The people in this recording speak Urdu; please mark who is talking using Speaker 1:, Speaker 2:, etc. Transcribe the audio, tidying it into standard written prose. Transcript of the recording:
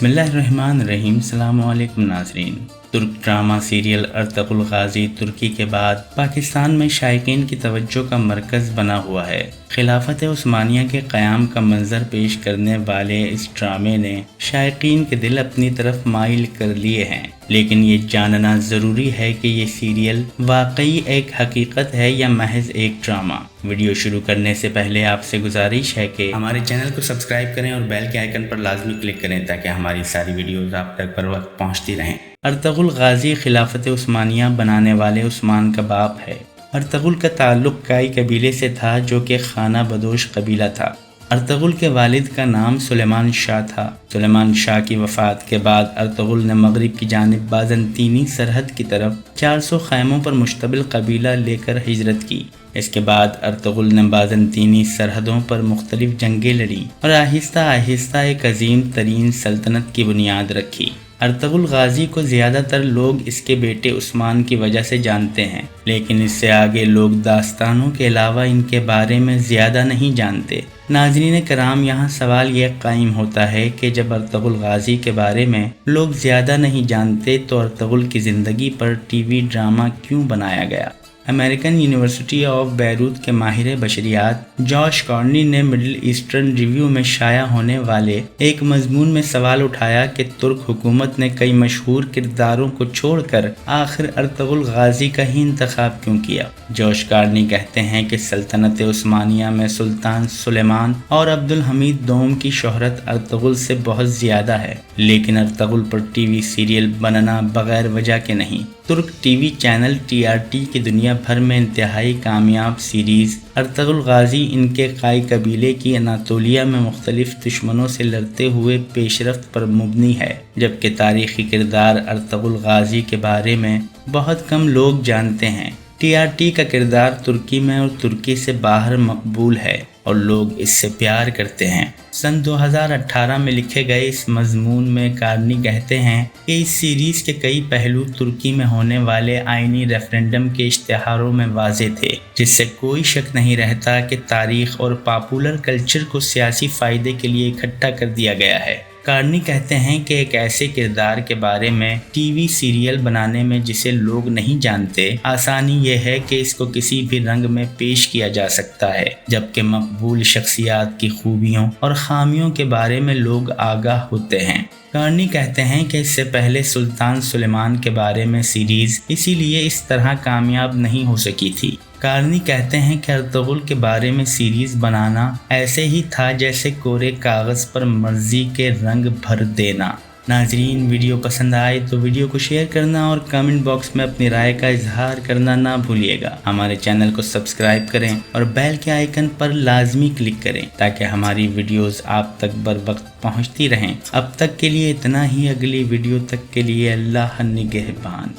Speaker 1: بسم اللہ الرحمن الرحیم۔ السلام علیکم ناظرین۔ ترک ڈرامہ سیریل ارطغرل غازی ترکی کے بعد پاکستان میں شائقین کی توجہ کا مرکز بنا ہوا ہے۔ خلافت عثمانیہ کے قیام کا منظر پیش کرنے والے اس ڈرامے نے شائقین کے دل اپنی طرف مائل کر لیے ہیں، لیکن یہ جاننا ضروری ہے کہ یہ سیریل واقعی ایک حقیقت ہے یا محض ایک ڈرامہ۔ ویڈیو شروع کرنے سے پہلے آپ سے گزارش ہے کہ ہمارے چینل کو سبسکرائب کریں اور بیل کے آئیکن پر لازمی کلک کریں تاکہ ہماری ساری ویڈیوز آپ تک پر وقت پہنچتی رہیں۔ ارطغرل غازی خلافت عثمانیہ بنانے والے عثمان کا باپ ہے۔ ارطغرل کا تعلق کائی قبیلے سے تھا جو کہ خانہ بدوش قبیلہ تھا۔ ارطغرل کے والد کا نام سلیمان شاہ تھا۔ سلیمان شاہ کی وفات کے بعد ارطغرل نے مغرب کی جانب بازنطینی سرحد کی طرف 400 خیموں پر مشتمل قبیلہ لے کر ہجرت کی۔ اس کے بعد ارطغرل نے بازنطینی سرحدوں پر مختلف جنگیں لڑیں اور آہستہ آہستہ ایک عظیم ترین سلطنت کی بنیاد رکھی۔ ارطغرل غازی کو زیادہ تر لوگ اس کے بیٹے عثمان کی وجہ سے جانتے ہیں، لیکن اس سے آگے لوگ داستانوں کے علاوہ ان کے بارے میں زیادہ نہیں جانتے۔ ناظرین کرام، یہاں سوال یہ قائم ہوتا ہے کہ جب ارطغرل غازی کے بارے میں لوگ زیادہ نہیں جانتے تو ارطغرل کی زندگی پر ٹی وی ڈرامہ کیوں بنایا گیا؟ امریکن یونیورسٹی آف بیروت کے ماہر بشریات جوش کارنی نے مڈل ایسٹرن ریویو میں شائع ہونے والے ایک مضمون میں سوال اٹھایا کہ ترک حکومت نے کئی مشہور کرداروں کو چھوڑ کر آخر ارطغرل غازی کا ہی انتخاب کیوں کیا۔ جوش کارنی کہتے ہیں کہ سلطنت عثمانیہ میں سلطان سلیمان اور عبدالحمید دوم کی شہرت ارطغرل سے بہت زیادہ ہے، لیکن ارطغرل پر ٹی وی سیریل بننا بغیر وجہ کے نہیں۔ ترک ٹی وی چینل TRT کی دنیا بھر میں انتہائی کامیاب سیریز ارطغرل غازی ان کے قائی قبیلے کی اناطولیہ میں مختلف دشمنوں سے لڑتے ہوئے پیش رفت پر مبنی ہے، جبکہ تاریخی کردار ارطغرل غازی کے بارے میں بہت کم لوگ جانتے ہیں۔ TRT کا کردار ترکی میں اور ترکی سے باہر مقبول ہے اور لوگ اس سے پیار کرتے ہیں۔ سن 2018 میں لکھے گئے اس مضمون میں کارنی کہتے ہیں کہ اس سیریز کے کئی پہلو ترکی میں ہونے والے آئینی ریفرنڈم کے اشتہاروں میں واضح تھے، جس سے کوئی شک نہیں رہتا کہ تاریخ اور پاپولر کلچر کو سیاسی فائدے کے لیے اکٹھا کر دیا گیا ہے۔ کارنی کہتے ہیں کہ ایک ایسے کردار کے بارے میں ٹی وی سیریل بنانے میں جسے لوگ نہیں جانتے، آسانی یہ ہے کہ اس کو کسی بھی رنگ میں پیش کیا جا سکتا ہے، جبکہ مقبول شخصیات کی خوبیوں اور خامیوں کے بارے میں لوگ آگاہ ہوتے ہیں۔ کارنی کہتے ہیں کہ اس سے پہلے سلطان سلیمان کے بارے میں سیریز اسی لیے اس طرح کامیاب نہیں ہو سکی تھی۔ کارنی کہتے ہیں کہ ارطغرل کے بارے میں سیریز بنانا ایسے ہی تھا جیسے کورے کاغذ پر مرضی کے رنگ بھر دینا۔ ناظرین، ویڈیو پسند آئے تو ویڈیو کو شیئر کرنا اور کامنٹ باکس میں اپنی رائے کا اظہار کرنا نہ بھولیے گا۔ ہمارے چینل کو سبسکرائب کریں اور بیل کے آئیکن پر لازمی کلک کریں تاکہ ہماری ویڈیوز آپ تک بر وقت پہنچتی رہیں۔ اب تک کے لیے اتنا ہی، اگلی ویڈیو تک کے لیے اللہ نگہبان۔